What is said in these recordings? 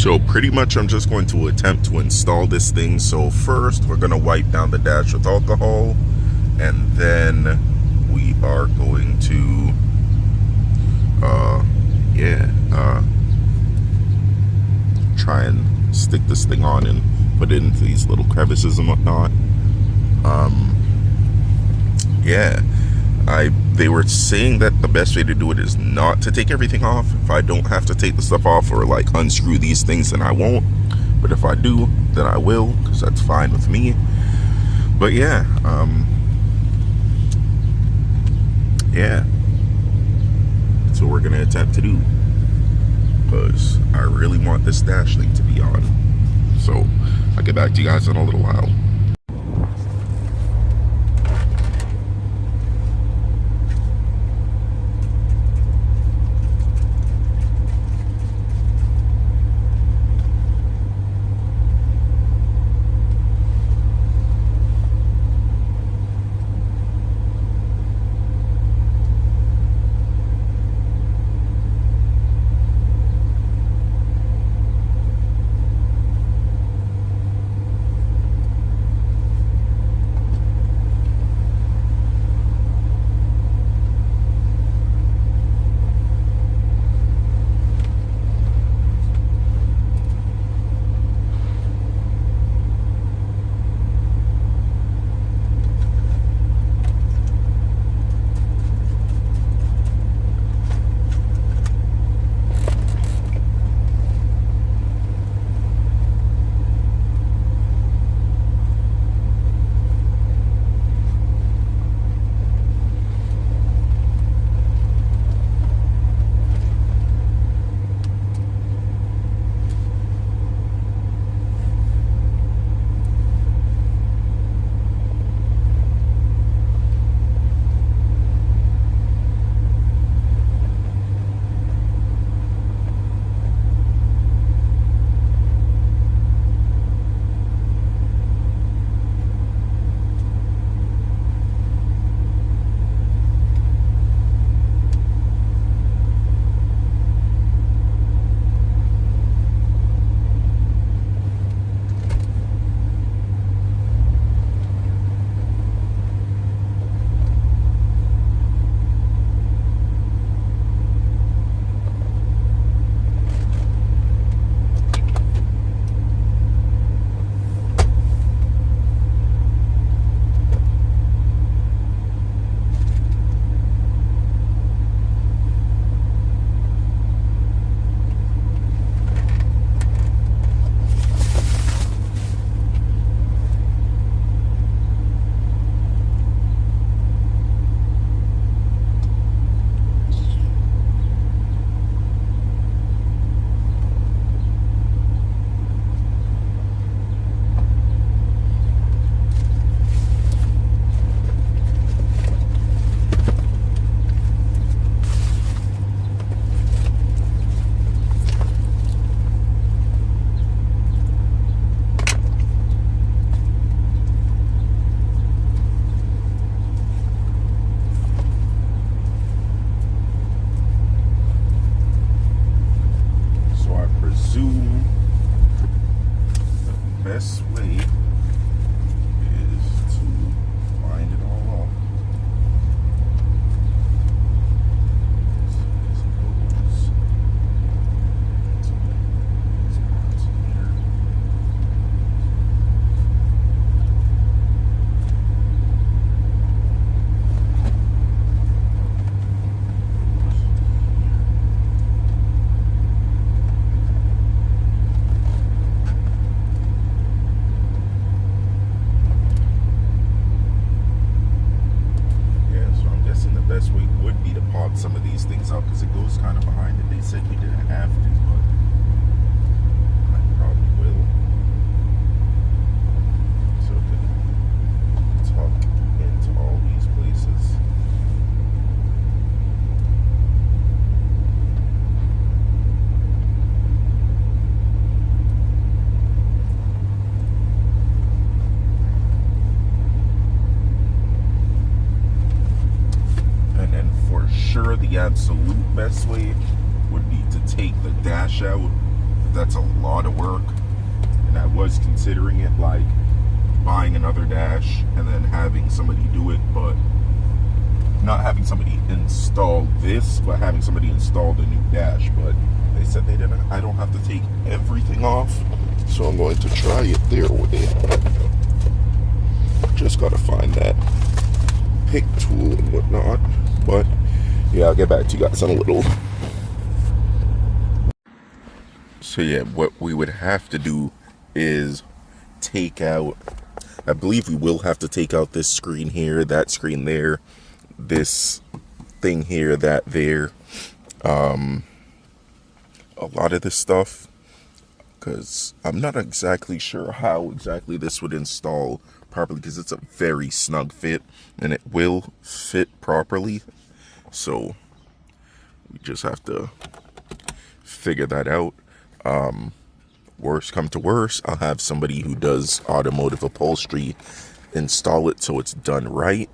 So pretty much I'm just going to attempt to install this thing. So first we're going to wipe down the dash with alcohol, and then we are going to try and stick this thing on and put it into these little crevices and whatnot. They were saying that the best way to do it is not to take everything off. If I don't have to take the stuff off or like unscrew these things, then I won't. But if I do, then I will, because that's fine with me. But yeah, that's what we're gonna attempt to do, because I really want this dash thing to be on. So I'll get back to you guys in a little while. Best way is to wind it all off. Some of these things out because it goes kind of behind it. They said we didn't have to, but I probably will. So it can tuck into all these places. Sure, the absolute best way would be to take the dash out that's a lot of work, and I was considering it, like buying another dash and then having somebody do it, but not having somebody install this, but having somebody install the new dash. But they said I don't have to take everything off, so I'm going to try it their way. Just gotta find that pick tool and whatnot. But yeah, I'll get back to you guys in a little. So yeah, what we would have to do is take out, I believe we will have to take out this screen here, that screen there, this thing here, that there, a lot of this stuff, because I'm not exactly sure how exactly this would install properly, because it's a very snug fit and it will fit properly. So we just have to figure that out. Worst come to worst, I'll have somebody who does automotive upholstery install it so it's done right.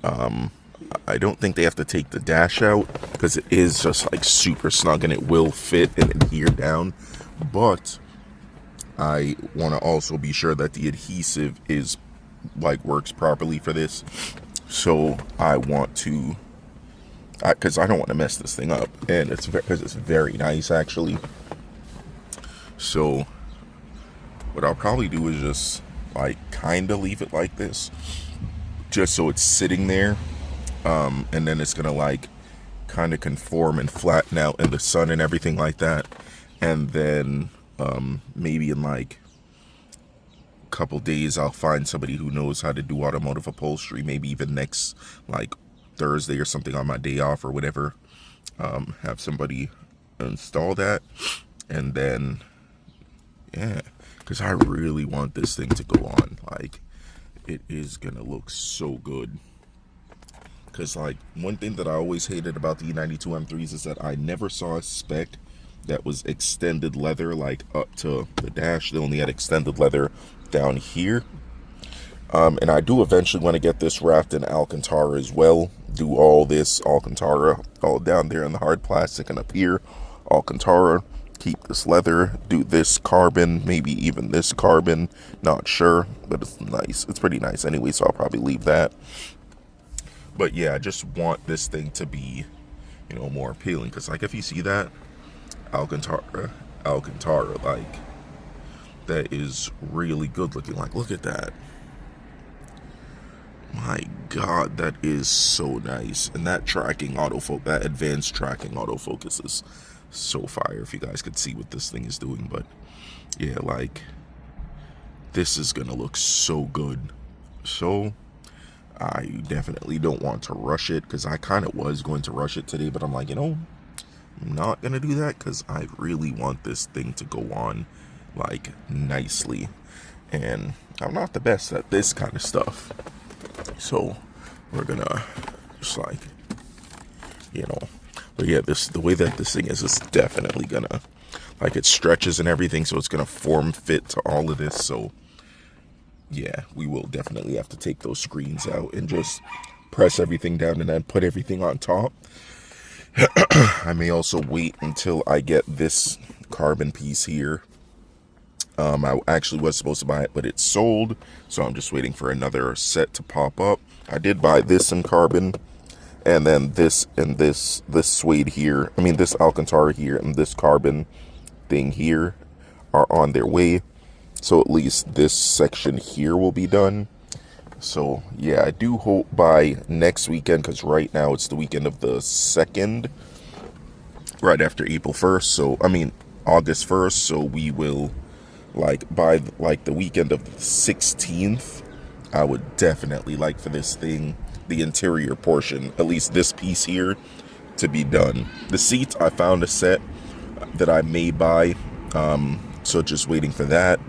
I don't think they have to take the dash out, because it is just like super snug and it will fit and adhere down. But I want to also be sure that the adhesive is like works properly for this. So I want to, because I don't want to mess this thing up, and it's very nice actually. So what I'll probably do is just like kind of leave it like this, just so it's sitting there, and then it's gonna like kind of conform and flatten out in the sun and everything like that. And then maybe in like a couple days I'll find somebody who knows how to do automotive upholstery, maybe even next like Thursday or something on my day off or whatever, have somebody install that. And then yeah, because I really want this thing to go on. Like, it is gonna look so good. Because like, one thing that I always hated about the E92 M3s is that I never saw a spec that was extended leather, like up to the dash. They only had extended leather down here. And I do eventually want to get this wrapped in Alcantara as well. Do all this Alcantara, all down there in the hard plastic, and up here Alcantara. Keep this leather, do this carbon, maybe even this carbon, not sure, but it's nice. It's pretty nice anyway, so I'll probably leave that. But yeah, I just want this thing to be, you know, more appealing, because like if you see that Alcantara, like that is really good looking. Like, look at that. My God, that is so nice. And that tracking autofocus, that advanced tracking autofocus is so fire, if you guys could see what this thing is doing. But yeah, like this is gonna look so good. So I definitely don't want to rush it, because I kind of was going to rush it today, but I'm like, you know, I'm not gonna do that, because I really want this thing to go on like nicely, and I'm not the best at this kind of stuff. So we're gonna just like, you know, but yeah, the way that this thing is definitely gonna, like, it stretches and everything, so it's gonna form fit to all of this. So yeah, we will definitely have to take those screens out and just press everything down and then put everything on top. I may also wait until I get this carbon piece here. I actually was supposed to buy it, but it's sold, so I'm just waiting for another set to pop up. I did buy this in carbon, and then this and this suede here, I mean this Alcantara here and this carbon thing here are on their way. So at least this section here will be done. So yeah, I do hope by next weekend, because right now it's the weekend of the 2nd, right after April 1st. So I mean August 1st. So we will, like, by like the weekend of the 16th, I would definitely like for this thing, the interior portion, at least this piece here, to be done. The seats, I found a set that I may buy, so just waiting for that.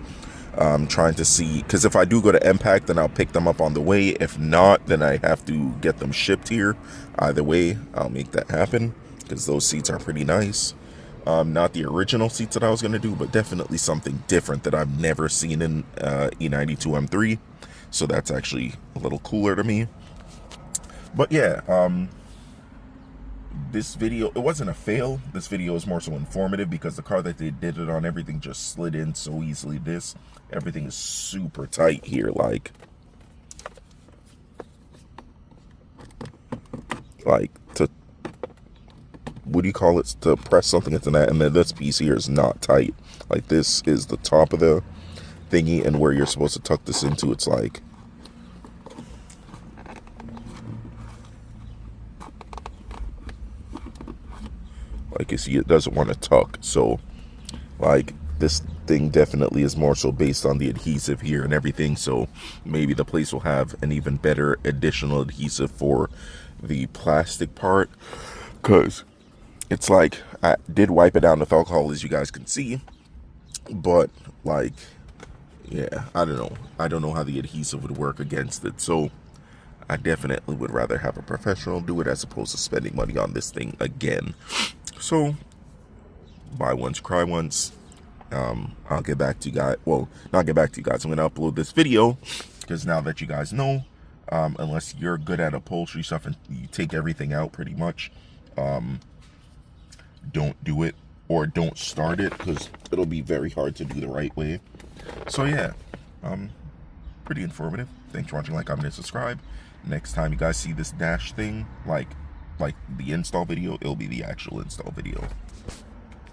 Trying to see, because if I do go to Impact, then I'll pick them up on the way. If not, then I have to get them shipped here. Either way, I'll make that happen, because those seats are pretty nice. Not the original seats that I was going to do, but definitely something different that I've never seen in E92 M3. So that's actually a little cooler to me. But yeah, this video, it wasn't a fail. This video is more so informative because the car that they did it on, everything just slid in so easily. Everything is super tight here. Like to, what do you call it, to press something into that, and then this piece here is not tight. Like, this is the top of the thingy, and where you're supposed to tuck this into, it's like, you see, it doesn't want to tuck. So like, this thing definitely is more so based on the adhesive here and everything. So maybe the place will have an even better additional adhesive for the plastic part, because it's like, I did wipe it down with alcohol, as you guys can see, but like, yeah, I don't know how the adhesive would work against it. So I definitely would rather have a professional do it as opposed to spending money on this thing again. So buy once, cry once. I'll get back to you guys. Well, not get back to you guys. I'm going to upload this video because now that you guys know, unless you're good at upholstery stuff and you take everything out pretty much, don't do it, or don't start it, because it'll be very hard to do the right way. So yeah, pretty informative. Thanks for watching. Like, comment, and subscribe. Next time you guys see this dash thing, like the install video, it'll be the actual install video.